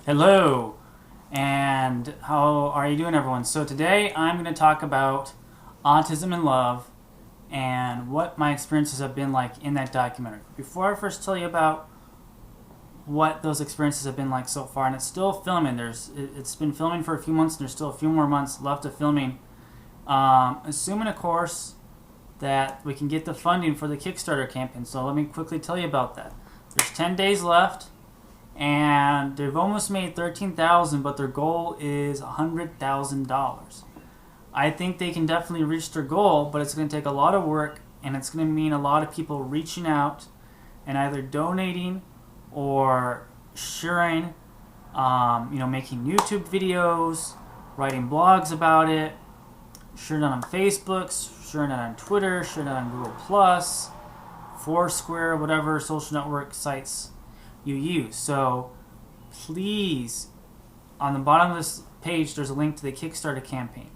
Hello, and how are you doing, everyone? So today I'm going to talk about autism and love and what my experiences have been like in that documentary. Before I first tell you about what those experiences have been like so far, and it's still filming. It's been filming for a few months, and there's still a few more months left of filming. Assuming, of course, that we can get the funding for the Kickstarter campaign. So let me quickly tell you about that. There's 10 days left. And they've almost made $13,000, but their goal is $100,000. I think they can definitely reach their goal, but it's going to take a lot of work, and it's going to mean a lot of people reaching out and either donating or sharing, making YouTube videos, writing blogs about it, sharing it on Facebook, sharing it on Twitter, sharing it on Google Plus, Foursquare, whatever social network sites you use. So please, on the bottom of this page, there's a link to the Kickstarter campaign.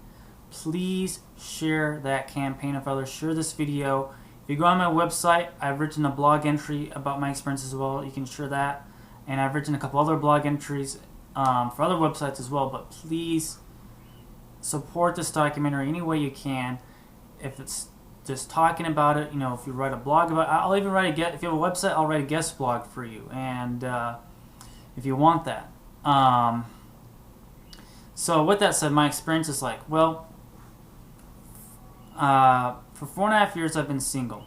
Please share that campaign with others. Share this video. If you go on my website, I've written a blog entry about my experience as well. You can share that. And I've written a couple other blog entries for other websites as well. But please support this documentary any way you can. If it's just talking about it, if you write a blog about it, I'll even if you have a website, I'll write a guest blog for you, and if you want that. So with that said, my experience is like, well, for 4.5 years I've been single,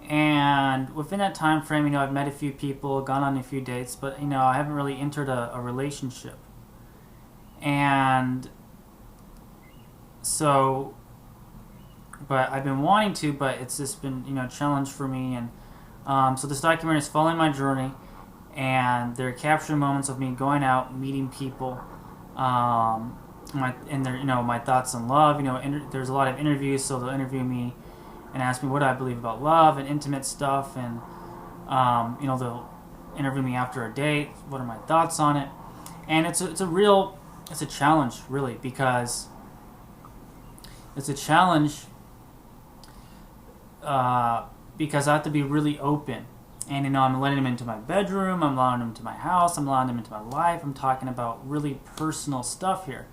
and within that time frame, I've met a few people, gone on a few dates, but I haven't really entered a relationship. And so, but I've been wanting to, but it's just been, a challenge for me. And so this documentary is following my journey, and they're capturing moments of me going out, meeting people, my thoughts on love. There's a lot of interviews, so they'll interview me and ask me what I believe about love and intimate stuff, and they'll interview me after a date. What are my thoughts on it? And it's a challenge, really, because it's a challenge. Because I have to be really open, and I'm letting them into my bedroom, I'm allowing them into my house, I'm allowing them into my life. I'm talking about really personal stuff here,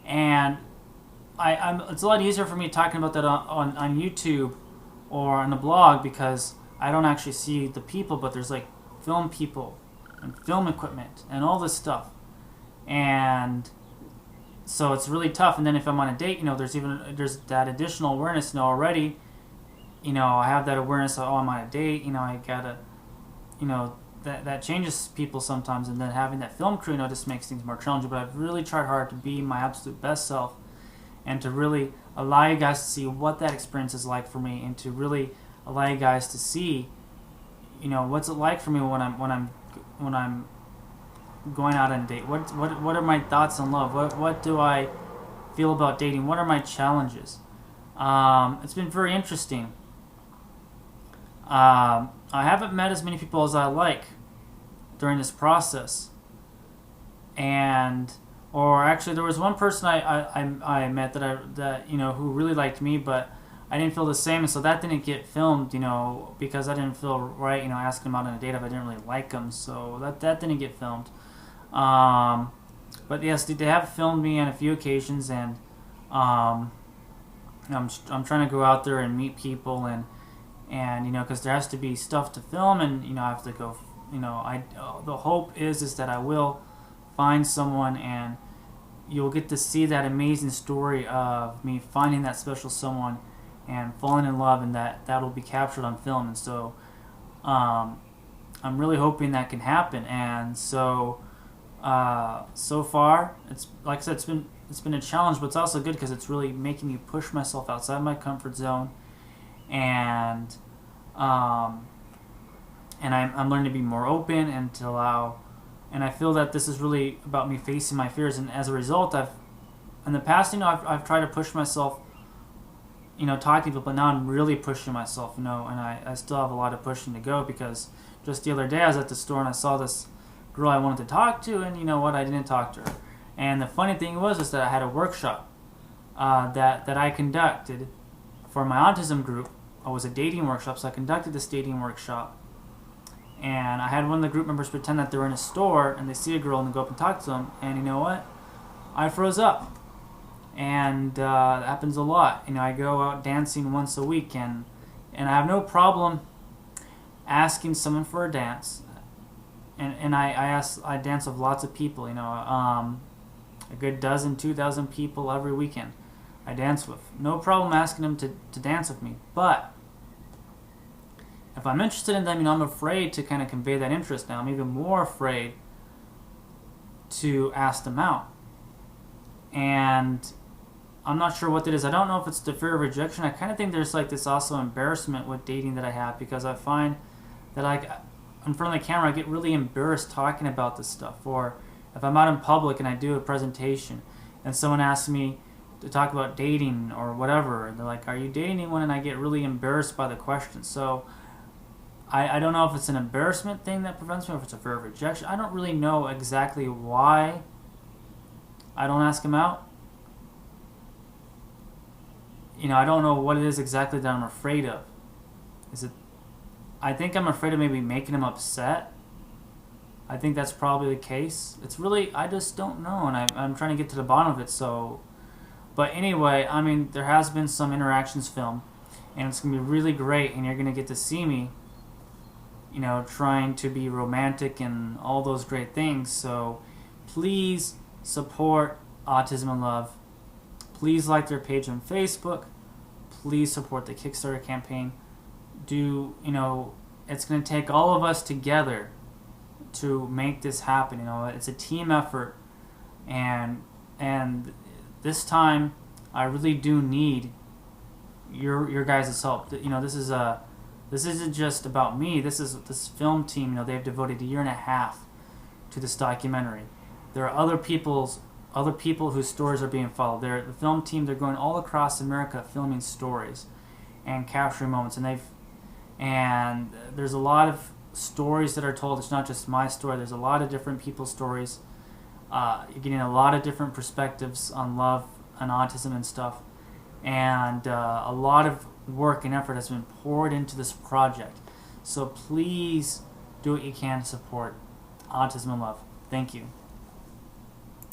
and it's a lot easier for me talking about that on YouTube or on the blog, because I don't actually see the people, but there's like film people and film equipment and all this stuff, and so it's really tough. And then if I'm on a date, there's that additional awareness already. I have that awareness of, I'm on a date, I gotta, that changes people sometimes, and then having that film crew, just makes things more challenging. But I've really tried hard to be my absolute best self, and to really allow you guys to see what that experience is like for me, and to really allow you guys to see, what's it like for me when I'm going out on a date. What are my thoughts on love? What do I feel about dating? What are my challenges? It's been very interesting. I haven't met as many people as I like during this process, or actually there was one person I met that who really liked me, but I didn't feel the same, and so that didn't get filmed, because I didn't feel right, asking him out on a date if I didn't really like him, so that didn't get filmed. But yes, they have filmed me on a few occasions, and I'm trying to go out there and meet people, and because there has to be stuff to film, and I have to go. The hope is that I will find someone, and you'll get to see that amazing story of me finding that special someone and falling in love, and that will be captured on film. And so I'm really hoping that can happen. And so so far, it's like I said, it's been a challenge, but it's also good because it's really making me push myself outside my comfort zone, and I'm learning to be more open and to allow. And I feel that this is really about me facing my fears, and as a result, in the past, I've tried to push myself, talking to people, but now I'm really pushing myself, and I still have a lot of pushing to go, because just the other day I was at the store and I saw this girl I wanted to talk to, and I didn't talk to her. And the funny thing was that I had a workshop that I conducted for my autism group. It was a dating workshop, so I conducted this dating workshop, And I had one of the group members pretend that they're in a store and they see a girl and they go up and talk to them. And you know what? I froze up. And that happens a lot. I go out dancing once a week, and I have no problem asking someone for a dance. And I dance with lots of people. A good 2,000 people every weekend I dance with. No problem asking them to dance with me. But if I'm interested in them, I'm afraid to kind of convey that interest now. I'm even more afraid to ask them out. And I'm not sure what that is. I don't know if it's the fear of rejection. I kind of think there's like this also embarrassment with dating that I have, because I find that like in front of the camera I get really embarrassed talking about this stuff. Or if I'm out in public and I do a presentation and someone asks me to talk about dating or whatever, and they're like, are you dating anyone? And I get really embarrassed by the question. So I don't know if it's an embarrassment thing that prevents me, or if it's a fear of rejection. I don't really know exactly why I don't ask them out. I don't know what it is exactly that I'm afraid of. I think I'm afraid of maybe making them upset. I think that's probably the case. It's really, I just don't know, and I'm trying to get to the bottom of it. But anyway, there has been some interactions filmed, and it's going to be really great, and you're going to get to see me, trying to be romantic and all those great things. So please support Autism in Love. Please like their page on Facebook. Please support the Kickstarter campaign. It's going to take all of us together to make this happen. It's a team effort, and this time I really do need your guys' help. This isn't just about me. This film team. They've devoted 1.5 years to this documentary. There are other people whose stories are being followed. The film team, they're going all across America filming stories and capturing moments, and there's a lot of stories that are told. It's not just my story. There's a lot of different people's stories. You're getting a lot of different perspectives on love and autism and stuff, and a lot of work and effort has been poured into this project. So please do what you can to support Autism in Love. Thank you.